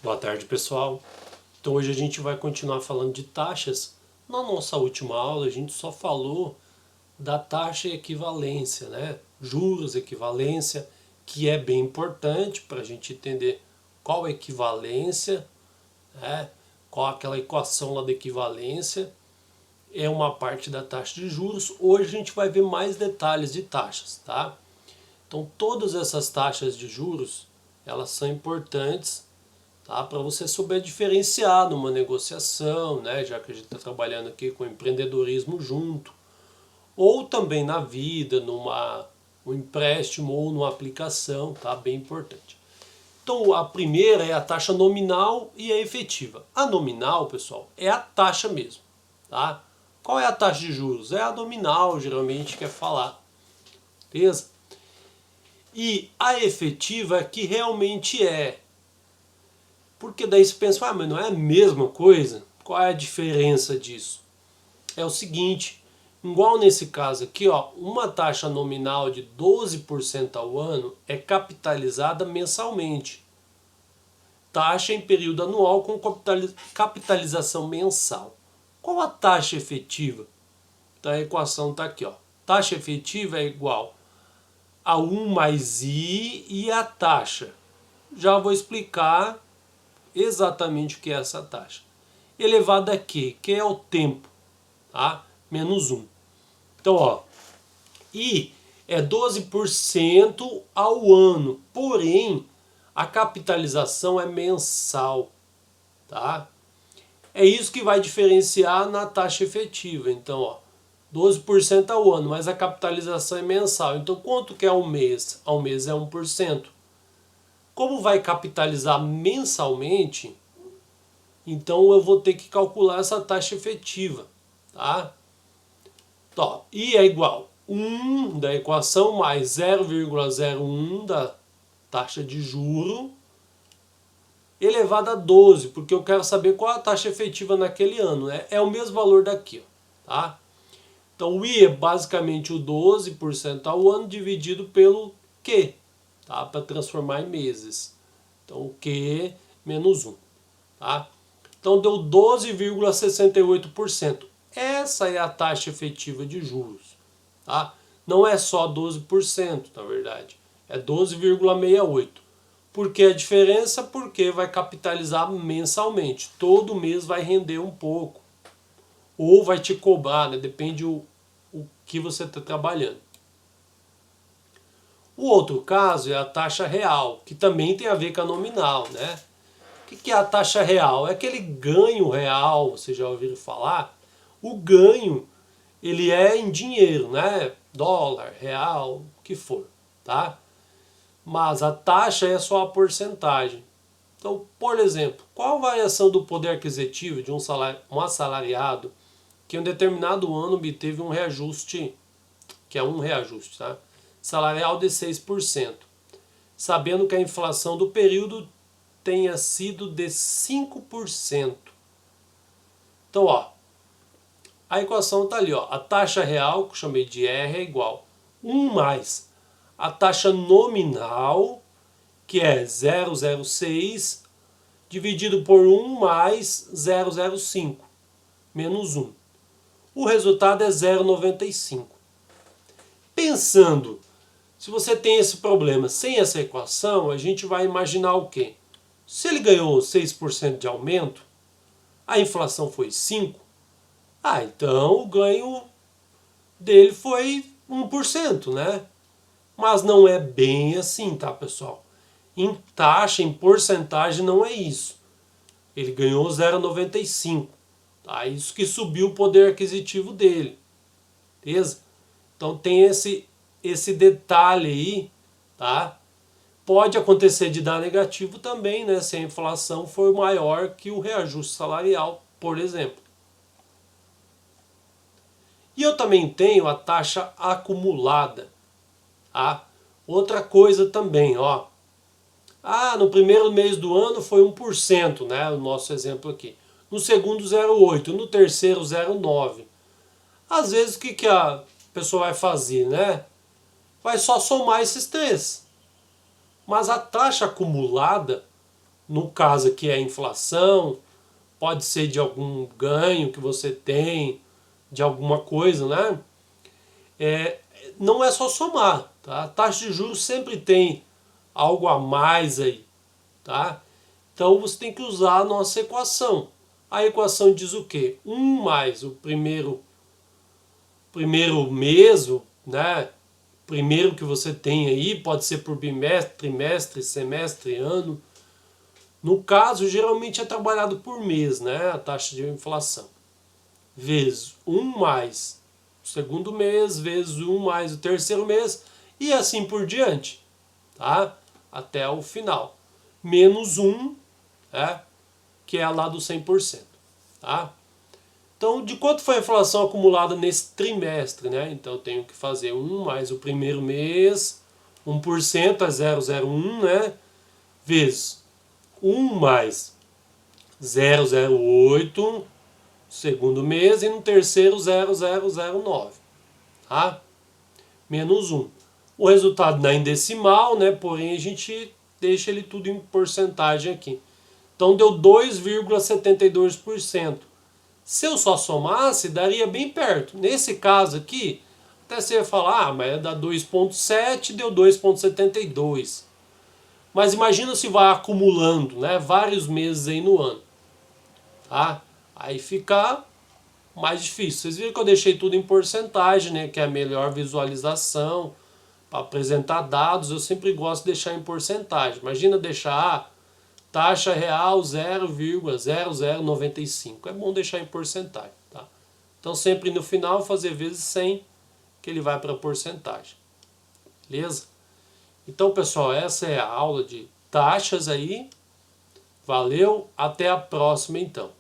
Boa tarde, pessoal. Então hoje a gente vai continuar falando de taxas. Na nossa última aula a gente só falou da taxa e equivalência, né? Juros, equivalência, que é bem importante para a gente entender qual a equivalência, né? Qual aquela equação lá da equivalência. É uma parte da taxa de juros. Hoje a gente vai ver mais detalhes de taxas, tá? Então todas essas taxas de juros, elas são importantes, tá? Para você souber diferenciar numa negociação, né? Já que a gente está trabalhando aqui com empreendedorismo junto, ou também na vida, um empréstimo ou numa aplicação, tá? Bem importante. Então a primeira é a taxa nominal e a efetiva. A nominal, pessoal, é a taxa mesmo, tá? Qual é a taxa de juros? É a nominal, geralmente quer falar, beleza? E a efetiva é que realmente é. Porque daí você pensa, mas não é a mesma coisa? Qual é a diferença disso? É o seguinte, igual nesse caso aqui, ó, uma taxa nominal de 12% ao ano é capitalizada mensalmente. Taxa em período anual com capitalização mensal. Qual a taxa efetiva? Então a equação está aqui, ó. Taxa efetiva é igual a 1 mais I e a taxa. Já vou explicar exatamente o que é essa taxa. Elevado a Q, que é o tempo, tá? Menos 1. Então, ó, I é 12% ao ano, porém, a capitalização é mensal, tá? É isso que vai diferenciar na taxa efetiva. Então, ó, 12% ao ano, mas a capitalização é mensal. Então, quanto que é ao mês? Ao mês é 1%. Como vai capitalizar mensalmente, então eu vou ter que calcular essa taxa efetiva, tá? Então, I é igual 1 da equação mais 0,01 da taxa de juro elevado a 12, porque eu quero saber qual a taxa efetiva naquele ano, né? É o mesmo valor daqui, ó, tá? Então o I é basicamente o 12% ao ano dividido pelo Q, tá? Para transformar em meses. Então o Q menos 1, tá? Então deu 12,68%. Essa é a taxa efetiva de juros, tá? Não é só 12%, na verdade. É 12,68%. Por que a diferença? Porque vai capitalizar mensalmente. Todo mês vai render um pouco. Ou vai te cobrar, né? Depende o que você está trabalhando. O outro caso é a taxa real, que também tem a ver com a nominal, né? O que é a taxa real? É aquele ganho real, vocês já ouviram falar? O ganho, ele é em dinheiro, né? Dólar, real, o que for, tá? Mas a taxa é só a porcentagem. Então, por exemplo, qual a variação do poder aquisitivo de um assalariado que em um determinado ano obteve um reajuste, que é um reajuste, tá? Salarial de 6%, sabendo que a inflação do período tenha sido de 5%. Então, ó, a equação está ali, ó. A taxa real, que eu chamei de R, é igual 1 mais a taxa nominal, que é 0,06, dividido por 1 mais 0,05, menos 1. O resultado é 0,95. Pensando, se você tem esse problema sem essa equação, a gente vai imaginar o quê? Se ele ganhou 6% de aumento, a inflação foi 5%, então o ganho dele foi 1%, né? Mas não é bem assim, tá, pessoal? Em taxa, em porcentagem, não é isso. Ele ganhou 0,95. Tá? Isso que subiu o poder aquisitivo dele. Beleza? Então tem esse detalhe aí, tá? Pode acontecer de dar negativo também, né? Se a inflação for maior que o reajuste salarial, por exemplo. E eu também tenho a taxa acumulada. Tá? Outra coisa também, ó. No primeiro mês do ano foi 1%, né? O nosso exemplo aqui. No segundo, 0,8%. No terceiro, 0,9%. Às vezes, o que a pessoa vai fazer, né? Vai só somar esses três. Mas a taxa acumulada no caso aqui é a inflação, pode ser de algum ganho que você tem, de alguma coisa, né? Não é só somar, tá? A taxa de juros sempre tem algo a mais aí, tá? Então você tem que usar a nossa equação. A equação diz o quê? 1 mais o primeiro mês, né? Primeiro que você tem aí, pode ser por bimestre, trimestre, semestre, ano. No caso, geralmente é trabalhado por mês, né? A taxa de inflação. Vezes 1 mais o segundo mês, vezes 1 mais o terceiro mês, e assim por diante, tá? Até o final. Menos 1, né? Que é lá do 100%, tá? Então, de quanto foi a inflação acumulada nesse trimestre, né? Então, eu tenho que fazer 1 mais o primeiro mês, 1% é 0,01, né? Vezes 1 mais 0,08, segundo mês, e no terceiro 0,009, tá? Menos 1. O resultado não é em decimal, né? Porém, a gente deixa ele tudo em porcentagem aqui. Então, deu 2,72%. Se eu só somasse, daria bem perto. Nesse caso aqui, até você ia falar, mas dá 2,7, deu 2,72. Mas imagina se vai acumulando, né, vários meses aí no ano. Tá? Aí fica mais difícil. Vocês viram que eu deixei tudo em porcentagem, né, que é a melhor visualização. Para apresentar dados, eu sempre gosto de deixar em porcentagem. Imagina deixar taxa real 0,0095. É bom deixar em porcentagem, tá? Então sempre no final fazer vezes 100, que ele vai para a porcentagem. Beleza? Então, pessoal, essa é a aula de taxas aí. Valeu, até a próxima então.